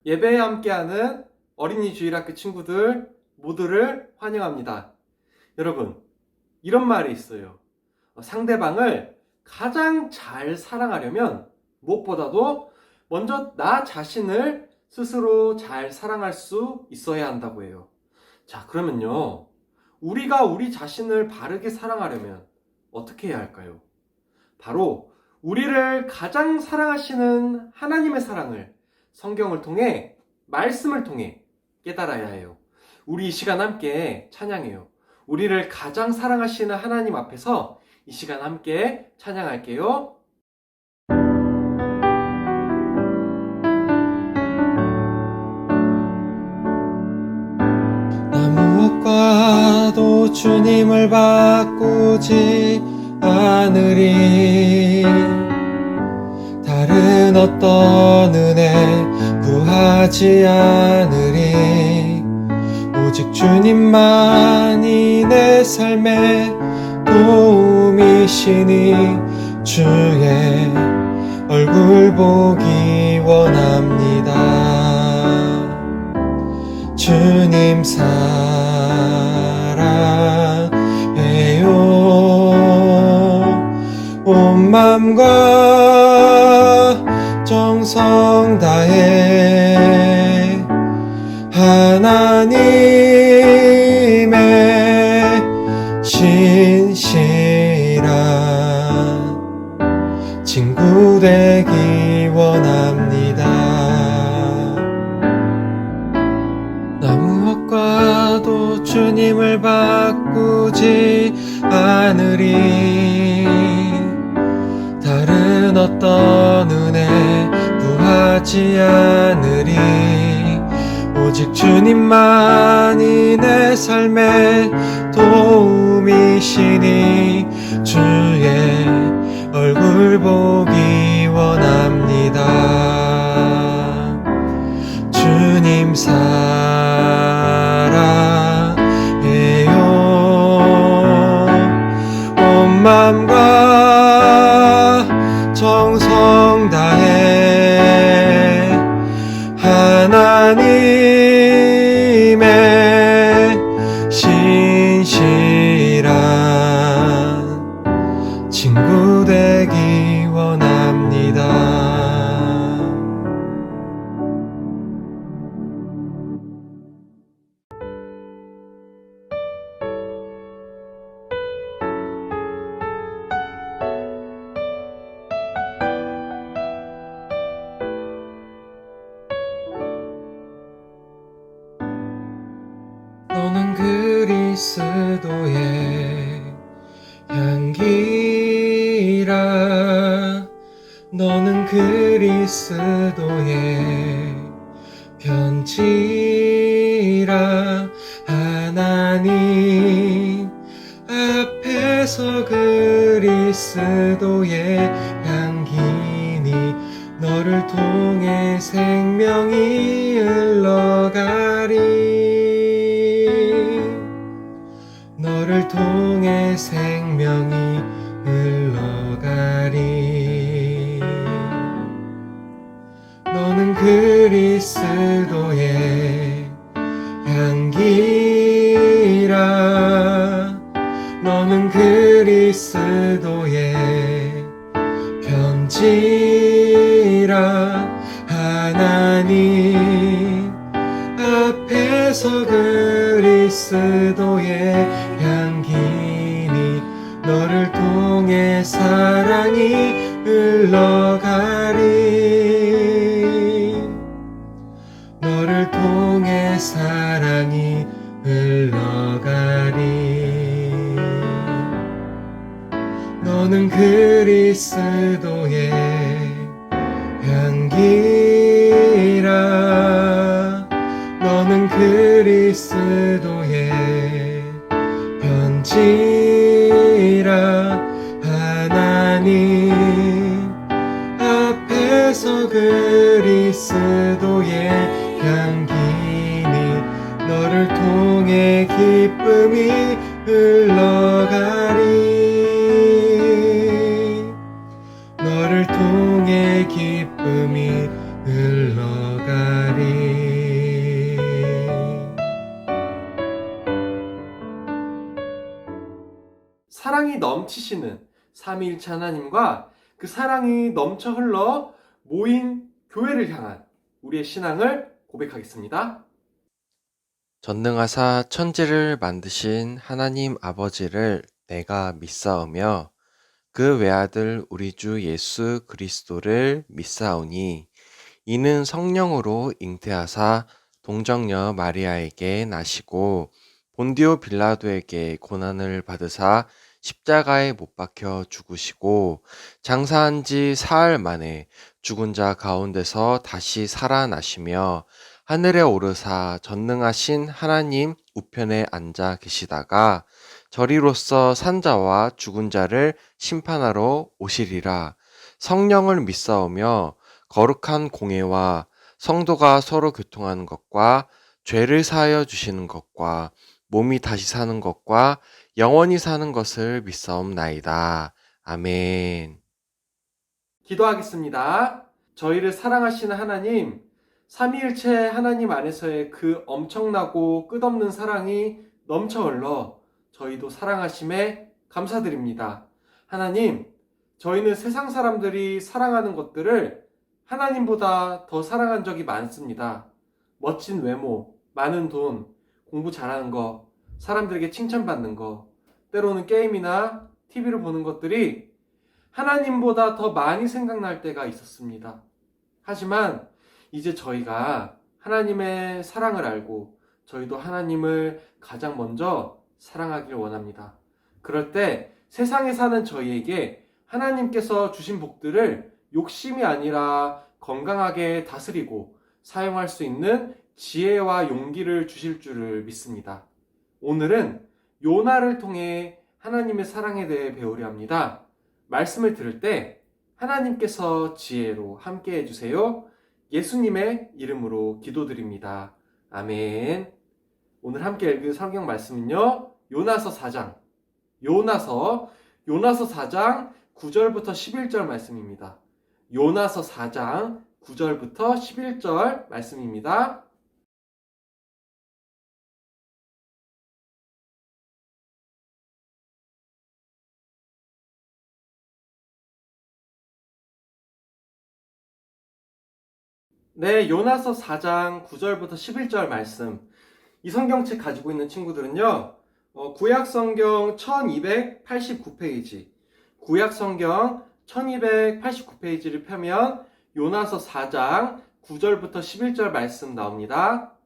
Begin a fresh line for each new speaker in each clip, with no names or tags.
예배에 함께하는 어린이 주일학교 친구들 모두를 환영합니다. 여러분, 이런 말이 있어요. 상대방을 가장 잘 사랑하려면 무엇보다도 먼저 나 자신을 스스로 잘 사랑할 수 있어야 한다고 해요. 자, 그러면요. 우리가 우리 자신을 바르게 사랑하려면 어떻게 해야 할까요? 바로 우리를 가장 사랑하시는 하나님의 사랑을 성경을 통해, 말씀을 통해 깨달아야 해요. 우리 이 시간 함께 찬양해요. 우리를 가장 사랑하시는 하나님 앞에서 이 시간 함께 찬양할게요.
나 무엇과도 주님을 바꾸지 않으리. 다른 어떤 은혜 구하지 않으리. 오직 주님만이 내 삶의 도움이시니 주의 얼굴 보기 원합니다. 주님 사랑해요. 온 맘과 정성 다해 하나님의 신실한 친구 되기 원합니다. 나 무엇과도 주님을 바꾸지 않으리. 다른 어떤 은혜 구하지 않으리. 오직 주님만이 내 삶의 도움이시니 주의 얼굴 보기 원합니다. 주님 사랑해요. 온 맘과 정성 다해 하나님의 신실한 친구 되기 원합니다. 너는 그리스도의 향기라. 너는 그리스도의 편지라. 하나님 앞에서 그리스도의 향기니 너를 통해 생명이 흘러가리. 너를 통해 생명이 흘러가리. 너는 그리스도의 향기라. 너는 그리스도의 편지라. 하나님 앞에서 그리스도의 향기니 너를 통해 사랑이 흘러가리. 너를 통해 사랑이 흘러가리. 너는 그리스도의 향기라. 너는 그리스도의 편지라. 하나님 앞에서 그리스도의 향기니 너를 통해 기쁨이 흘러가리. 너를 통해 기쁨이 흘러가리.
사랑이 넘치시는 삼위일체 하나님과 그 사랑이 넘쳐 흘러 모인 교회를 향한 우리의 신앙을 고백하겠습니다.
전능하사 천지를 만드신 하나님 아버지를 내가 믿사오며 그 외아들 우리 주 예수 그리스도를 믿사오니 이는 성령으로 잉태하사 동정녀 마리아에게 나시고 본디오 빌라도에게 고난을 받으사 십자가에 못 박혀 죽으시고 장사한 지 사흘 만에 죽은 자 가운데서 다시 살아나시며 하늘에 오르사 전능하신 하나님 우편에 앉아 계시다가 저리로서 산자와 죽은 자를 심판하러 오시리라. 성령을 믿사오며 거룩한 공예와 성도가 서로 교통하는 것과 죄를 사하여 주시는 것과 몸이 다시 사는 것과 영원히 사는 것을 믿사옵나이다. 아멘.
기도하겠습니다. 저희를 사랑하시는 하나님, 삼위일체 하나님 안에서의 그 엄청나고 끝없는 사랑이 넘쳐 흘러 저희도 사랑하심에 감사드립니다. 하나님, 저희는 세상 사람들이 사랑하는 것들을 하나님보다 더 사랑한 적이 많습니다. 멋진 외모, 많은 돈, 공부 잘하는 거, 사람들에게 칭찬받는 거, 때로는 게임이나 TV를 보는 것들이 하나님보다 더 많이 생각날 때가 있었습니다. 하지만 이제 저희가 하나님의 사랑을 알고 저희도 하나님을 가장 먼저 사랑하길 원합니다. 그럴 때 세상에 사는 저희에게 하나님께서 주신 복들을 욕심이 아니라 건강하게 다스리고 사용할 수 있는 지혜와 용기를 주실 줄을 믿습니다. 오늘은 요나를 통해 하나님의 사랑에 대해 배우려 합니다. 말씀을 들을 때 하나님께서 지혜로 함께 해주세요. 예수님의 이름으로 기도드립니다. 아멘. 오늘 함께 읽을 성경 말씀은요, 요나서 4장 9절부터 11절 말씀입니다. 요나서 4장 9절부터 11절 말씀입니다. 네, 요나서 4장 9절부터 11절 말씀. 이 성경책 가지고 있는 친구들은요, 구약성경 1289페이지, 구약성경 1289페이지를 펴면 요나서 4장 9절부터 11절 말씀 나옵니다.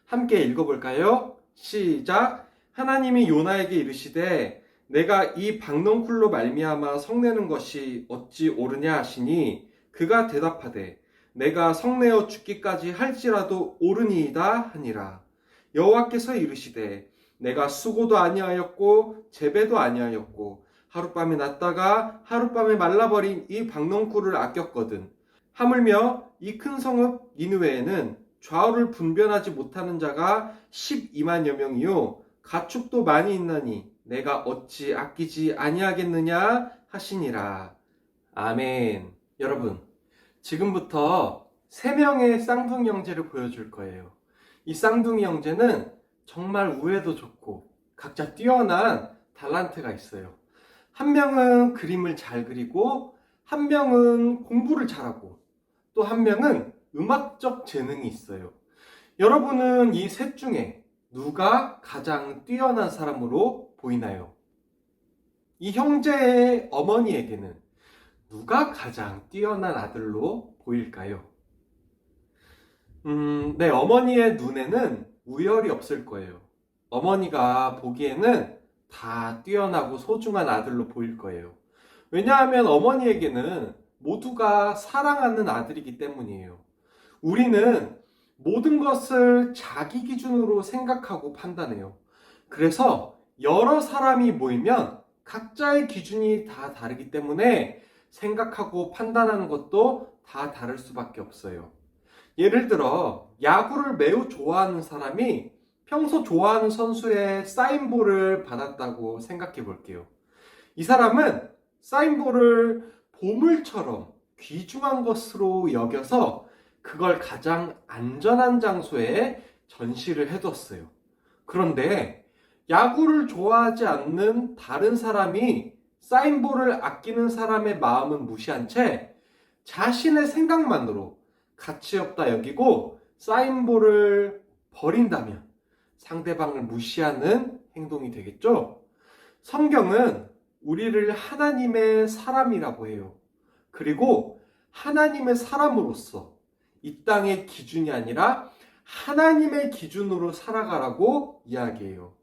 함께 읽어볼까요? 시작! 하나님이 요나에게 이르시되 내가 이 박넝쿨로 말미암아 성내는 것이 어찌 옳으냐 하시니 그가 대답하되 내가 성내어 죽기까지 할지라도 옳으니이다 하니라. 여호와께서 이르시되 내가 수고도 아니하였고 재배도 아니하였고 하룻밤에 났다가 하룻밤에 말라버린 이 박넝쿨을 아꼈거든. 하물며 이 큰 성읍 니느웨에는 좌우를 분별하지 못하는 자가 12만여 명이요 가축도 많이 있나니 내가 어찌 아끼지 아니하겠느냐 하시니라. 아멘. 여러분, 지금부터 3명의 쌍둥이 형제를 보여줄 거예요. 이 쌍둥이 형제는 정말 우애도 좋고 각자 뛰어난 달란트가 있어요. 한 명은 그림을 잘 그리고 한 명은 공부를 잘하고 또 한 명은 음악적 재능이 있어요. 여러분은 이 셋 중에 누가 가장 뛰어난 사람으로 보이나요? 이 형제의 어머니에게는 누가 가장 뛰어난 아들로 보일까요? 네, 어머니의 눈에는 우열이 없을 거예요. 어머니가 보기에는 다 뛰어나고 소중한 아들로 보일 거예요. 왜냐하면 어머니에게는 모두가 사랑하는 아들이기 때문이에요. 우리는 모든 것을 자기 기준으로 생각하고 판단해요. 그래서 여러 사람이 모이면 각자의 기준이 다 다르기 때문에 생각하고 판단하는 것도 다 다를 수밖에 없어요. 예를 들어 야구를 매우 좋아하는 사람이 평소 좋아하는 선수의 사인볼을 받았다고 생각해 볼게요. 이 사람은 사인볼을 보물처럼 귀중한 것으로 여겨서 그걸 가장 안전한 장소에 전시를 해뒀어요. 그런데 야구를 좋아하지 않는 다른 사람이 사인볼을 아끼는 사람의 마음은 무시한 채 자신의 생각만으로 가치 없다 여기고 사인볼을 버린다면 상대방을 무시하는 행동이 되겠죠? 성경은 우리를 하나님의 사람이라고 해요. 그리고 하나님의 사람으로서 이 땅의 기준이 아니라 하나님의 기준으로 살아가라고 이야기해요.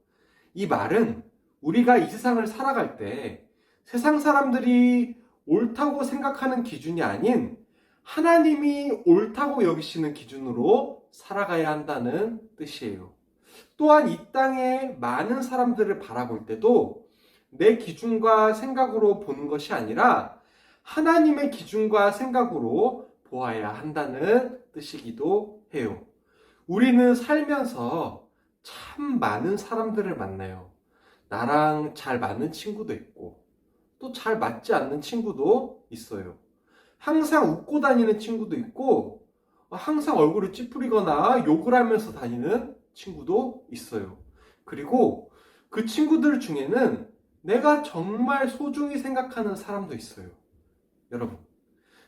이 말은 우리가 이 세상을 살아갈 때 세상 사람들이 옳다고 생각하는 기준이 아닌 하나님이 옳다고 여기시는 기준으로 살아가야 한다는 뜻이에요. 또한 이 땅의 많은 사람들을 바라볼 때도 내 기준과 생각으로 보는 것이 아니라 하나님의 기준과 생각으로 보아야 한다는 뜻이기도 해요. 우리는 살면서 참 많은 사람들을 만나요. 나랑 잘 맞는 친구도 있고 또 잘 맞지 않는 친구도 있어요. 항상 웃고 다니는 친구도 있고 항상 얼굴을 찌푸리거나 욕을 하면서 다니는 친구도 있어요. 그리고 그 친구들 중에는 내가 정말 소중히 생각하는 사람도 있어요. 여러분,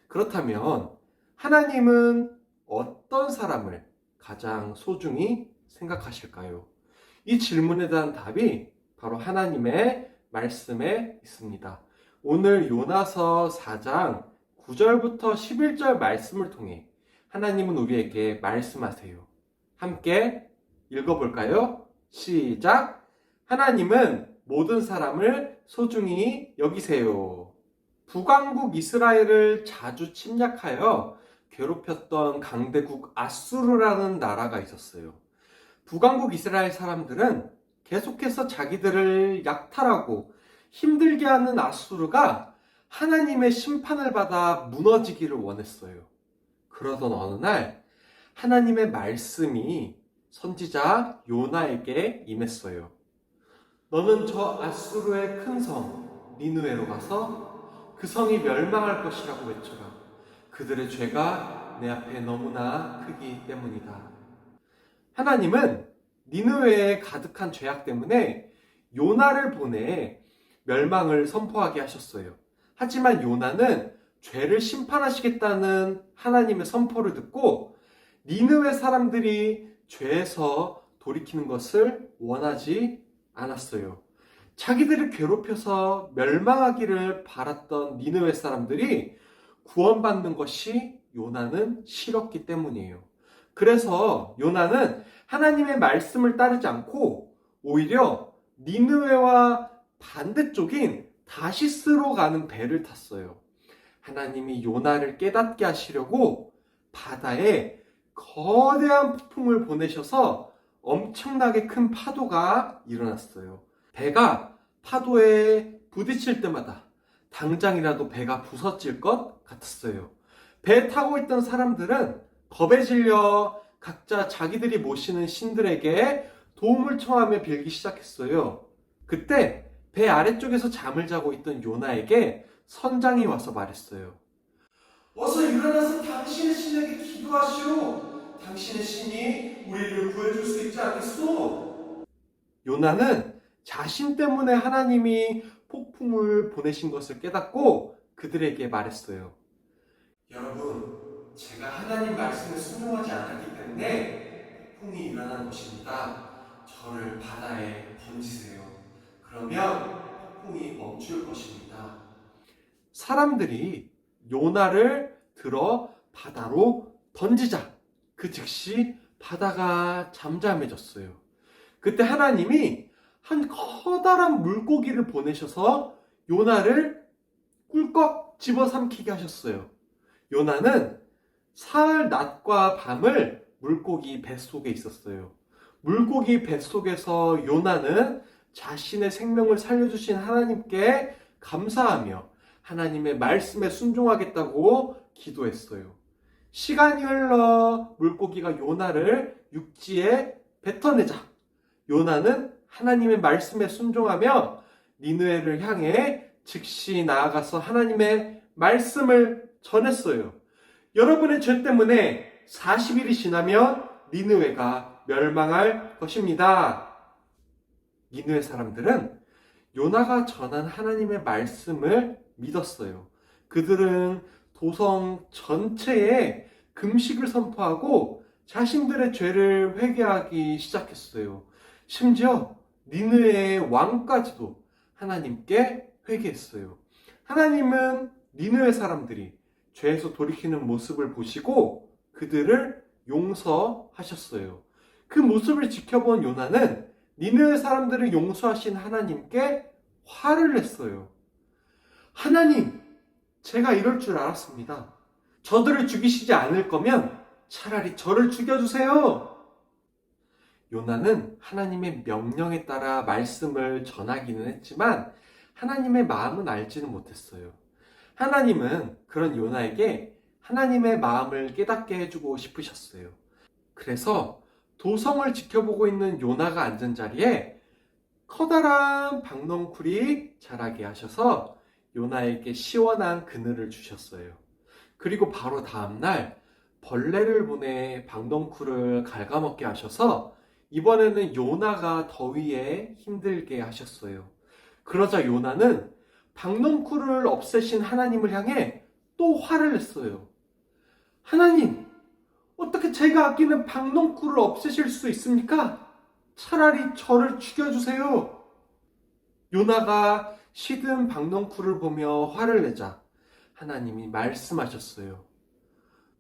그렇다면 하나님은 어떤 사람을 가장 소중히 생각하실까요? 이 질문에 대한 답이 바로 하나님의 말씀에 있습니다. 오늘 요나서 4장 9절부터 11절 말씀을 통해 하나님은 우리에게 말씀하세요. 함께 읽어볼까요? 시작! 하나님은 모든 사람을 소중히 여기세요. 북왕국 이스라엘을 자주 침략하여 괴롭혔던 강대국 아수르라는 나라가 있었어요. 북왕국 이스라엘 사람들은 계속해서 자기들을 약탈하고 힘들게 하는 아수르가 하나님의 심판을 받아 무너지기를 원했어요. 그러던 어느 날 하나님의 말씀이 선지자 요나에게 임했어요. 너는 저 아수르의 큰 성 니느웨로 가서 그 성이 멸망할 것이라고 외쳐라. 그들의 죄가 내 앞에 너무나 크기 때문이다. 하나님은 니느웨에 가득한 죄악 때문에 요나를 보내 멸망을 선포하게 하셨어요. 하지만 요나는 죄를 심판하시겠다는 하나님의 선포를 듣고 니느웨 사람들이 죄에서 돌이키는 것을 원하지 않았어요. 자기들을 괴롭혀서 멸망하기를 바랐던 니느웨 사람들이 구원받는 것이 요나는 싫었기 때문이에요. 그래서 요나는 하나님의 말씀을 따르지 않고 오히려 니느웨와 반대쪽인 다시스로 가는 배를 탔어요. 하나님이 요나를 깨닫게 하시려고 바다에 거대한 폭풍을 보내셔서 엄청나게 큰 파도가 일어났어요. 배가 파도에 부딪힐 때마다 당장이라도 배가 부서질 것 같았어요. 배 타고 있던 사람들은 겁에 질려 각자 자기들이 모시는 신들에게 도움을 청하며 빌기 시작했어요. 그때 배 아래쪽에서 잠을 자고 있던 요나에게 선장이 와서 말했어요. 어서 일어나서 당신의 신에게 기도하시오. 당신의 신이 우리를 구해줄 수 있지 않겠소? 요나는 자신 때문에 하나님이 폭풍을 보내신 것을 깨닫고 그들에게 말했어요. 여러분, 제가 하나님 말씀에 순종하지 않았기 때문에 폭풍이 일어난 것입니다. 저를 바다에 던지세요. 그러면 폭풍이 멈출 것입니다. 사람들이 요나를 들어 바다로 던지자 그 즉시 바다가 잠잠해졌어요. 그때 하나님이 한 커다란 물고기를 보내셔서 요나를 꿀꺽 집어삼키게 하셨어요. 요나는 사흘 낮과 밤을 물고기 뱃속에 있었어요. 물고기 뱃속에서 요나는 자신의 생명을 살려주신 하나님께 감사하며 하나님의 말씀에 순종하겠다고 기도했어요. 시간이 흘러 물고기가 요나를 육지에 뱉어내자 요나는 하나님의 말씀에 순종하며 니느웨를 향해 즉시 나아가서 하나님의 말씀을 전했어요. 여러분의 죄 때문에 40일이 지나면 니느웨가 멸망할 것입니다. 니느웨 사람들은 요나가 전한 하나님의 말씀을 믿었어요. 그들은 도성 전체에 금식을 선포하고 자신들의 죄를 회개하기 시작했어요. 심지어 니느웨의 왕까지도 하나님께 회개했어요. 하나님은 니느웨 사람들이 죄에서 돌이키는 모습을 보시고 그들을 용서하셨어요. 그 모습을 지켜본 요나는 니느웨 사람들을 용서하신 하나님께 화를 냈어요. 하나님, 제가 이럴 줄 알았습니다. 저들을 죽이시지 않을 거면 차라리 저를 죽여주세요. 요나는 하나님의 명령에 따라 말씀을 전하기는 했지만 하나님의 마음은 알지는 못했어요. 하나님은 그런 요나에게 하나님의 마음을 깨닫게 해주고 싶으셨어요. 그래서 도성을 지켜보고 있는 요나가 앉은 자리에 커다란 박넝쿨이 자라게 하셔서 요나에게 시원한 그늘을 주셨어요. 그리고 바로 다음날 벌레를 보내 박넝쿨을 갉아먹게 하셔서 이번에는 요나가 더위에 힘들게 하셨어요. 그러자 요나는 박넝쿨을 없애신 하나님을 향해 또 화를 냈어요. 하나님, 어떻게 제가 아끼는 박넝쿨을 없애실 수 있습니까? 차라리 저를 죽여주세요. 요나가 시든 박넝쿨을 보며 화를 내자 하나님이 말씀하셨어요.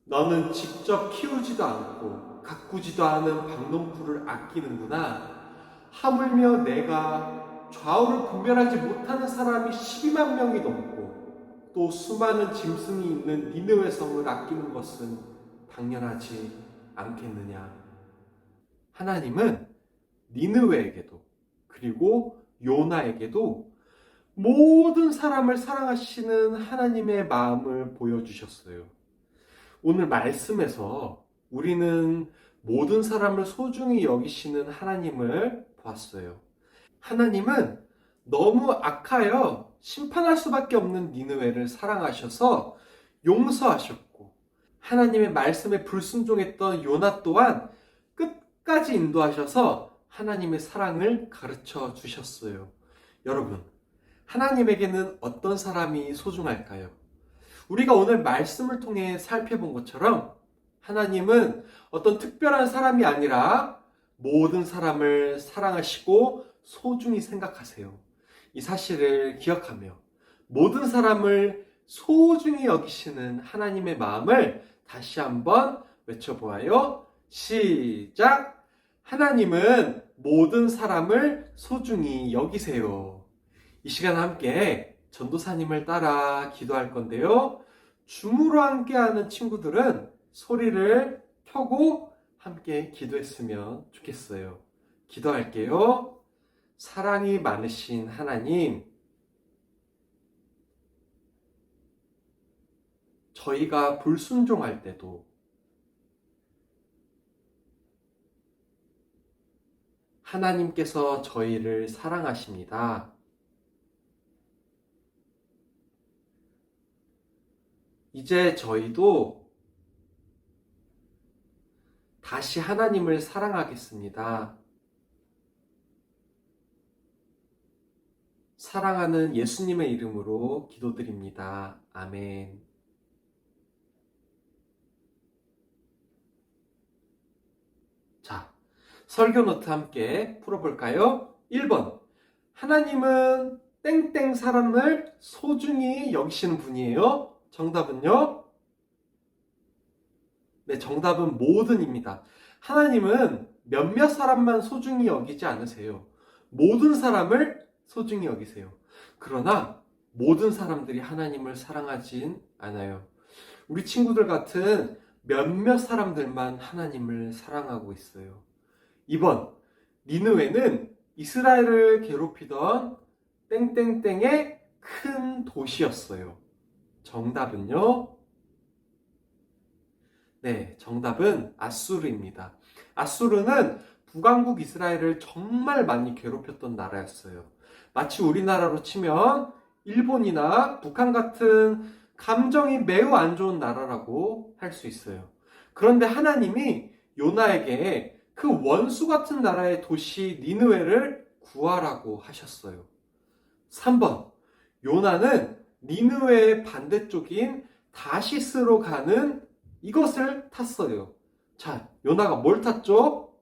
너는 직접 키우지도 않고 가꾸지도 않은 박넝쿨을 아끼는구나. 하물며 내가 좌우를 분별하지 못하는 사람이 12만 명이 넘고 또 수많은 짐승이 있는 니느웨 성을 아끼는 것은 당연하지 않겠느냐. 하나님은 니느웨에게도 그리고 요나에게도 모든 사람을 사랑하시는 하나님의 마음을 보여주셨어요. 오늘 말씀에서 우리는 모든 사람을 소중히 여기시는 하나님을 보았어요. 하나님은 너무 악하여 심판할 수밖에 없는 니느웨를 사랑하셔서 용서하셨고 하나님의 말씀에 불순종했던 요나 또한 끝까지 인도하셔서 하나님의 사랑을 가르쳐 주셨어요. 여러분, 하나님에게는 어떤 사람이 소중할까요? 우리가 오늘 말씀을 통해 살펴본 것처럼 하나님은 어떤 특별한 사람이 아니라 모든 사람을 사랑하시고 소중히 생각하세요. 이 사실을 기억하며 모든 사람을 소중히 여기시는 하나님의 마음을 다시 한번 외쳐보아요. 시작! 하나님은 모든 사람을 소중히 여기세요. 이 시간 함께 전도사님을 따라 기도할 건데요. 줌으로 함께하는 친구들은 소리를 켜고 함께 기도했으면 좋겠어요. 기도할게요. 사랑이 많으신 하나님, 저희가 불순종할 때도 하나님께서 저희를 사랑하십니다. 이제 저희도 다시 하나님을 사랑하겠습니다. 사랑하는 예수님의 이름으로 기도드립니다. 아멘. 자, 설교 노트 함께 풀어볼까요? 1번. 하나님은 땡땡 사람을 소중히 여기시는 분이에요. 정답은요? 네, 정답은 모든입니다. 하나님은 몇몇 사람만 소중히 여기지 않으세요. 모든 사람을 소중히 여기세요. 그러나 모든 사람들이 하나님을 사랑하진 않아요. 우리 친구들 같은 몇몇 사람들만 하나님을 사랑하고 있어요. 2번, 니느웨는 이스라엘을 괴롭히던 땡땡땡의 큰 도시였어요. 정답은요? 네, 정답은 아수르입니다. 아수르는 북왕국 이스라엘을 정말 많이 괴롭혔던 나라였어요. 마치 우리나라로 치면 일본이나 북한 같은 감정이 매우 안 좋은 나라라고 할 수 있어요. 그런데 하나님이 요나에게 그 원수 같은 나라의 도시 니느웨를 구하라고 하셨어요. 3번. 요나는 니느웨의 반대쪽인 다시스로 가는 이것을 탔어요. 자, 요나가 뭘 탔죠?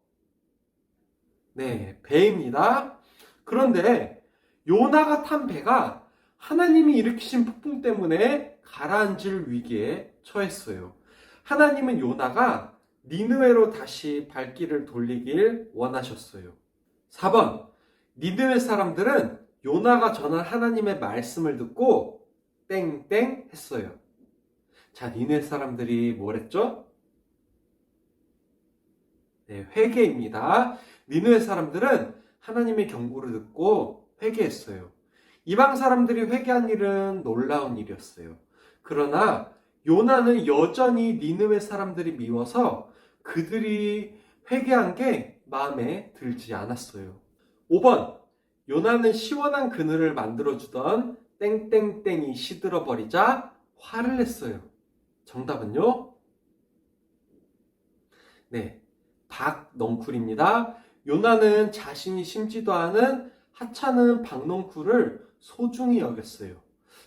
네, 배입니다. 그런데 요나가 탄 배가 하나님이 일으키신 폭풍 때문에 가라앉을 위기에 처했어요. 하나님은 요나가 니느웨로 다시 발길을 돌리길 원하셨어요. 4번. 니느웨 사람들은 요나가 전한 하나님의 말씀을 듣고 땡땡 했어요. 자, 니느웨 사람들이 뭘 했죠? 네, 회개입니다. 니느웨 사람들은 하나님의 경고를 듣고 회개했어요. 이방 사람들이 회개한 일은 놀라운 일이었어요. 그러나 요나는 여전히 니느웨 사람들이 미워서 그들이 회개한 게 마음에 들지 않았어요. 5번. 요나는 시원한 그늘을 만들어주던 땡땡땡이 시들어 버리자 화를 냈어요. 정답은요? 네, 박넝쿨입니다. 요나는 자신이 심지도 않은 하찮은 박넝쿨을 소중히 여겼어요.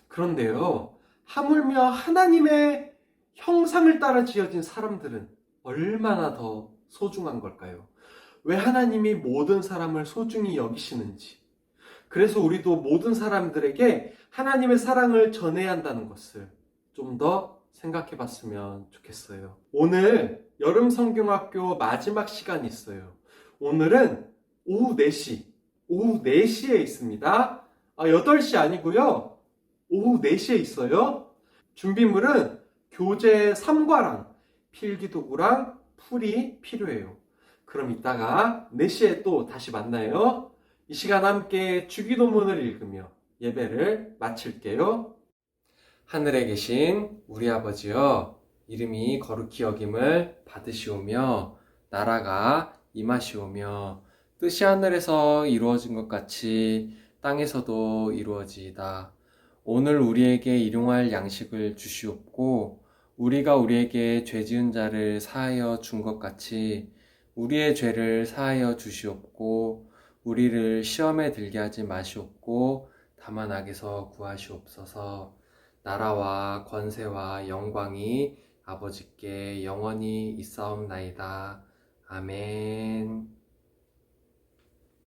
그런데요, 하물며 하나님의 형상을 따라 지어진 사람들은 얼마나 더 소중한 걸까요? 왜 하나님이 모든 사람을 소중히 여기시는지, 그래서 우리도 모든 사람들에게 하나님의 사랑을 전해야 한다는 것을 좀 더 생각해 봤으면 좋겠어요. 오늘 여름 성경학교 마지막 시간이 있어요. 오늘은 오후 4시에 있습니다. 8시 아니고요. 오후 4시에 있어요. 준비물은 교재 3과랑 필기도구랑 풀이 필요해요. 그럼 이따가 4시에 또 다시 만나요. 이 시간 함께 주기도문을 읽으며 예배를 마칠게요. 하늘에 계신 우리 아버지여, 이름이 거룩히 여김을 받으시오며 나라가 임하시오며 뜻이 하늘에서 이루어진 것 같이 땅에서도 이루어지이다. 오늘 우리에게 일용할 양식을 주시옵고 우리가 우리에게 죄 지은 자를 사하여 준 것 같이 우리의 죄를 사하여 주시옵고 우리를 시험에 들게 하지 마시옵고 다만 악에서 구하시옵소서. 나라와 권세와 영광이 아버지께 영원히 있사옵나이다. 아멘.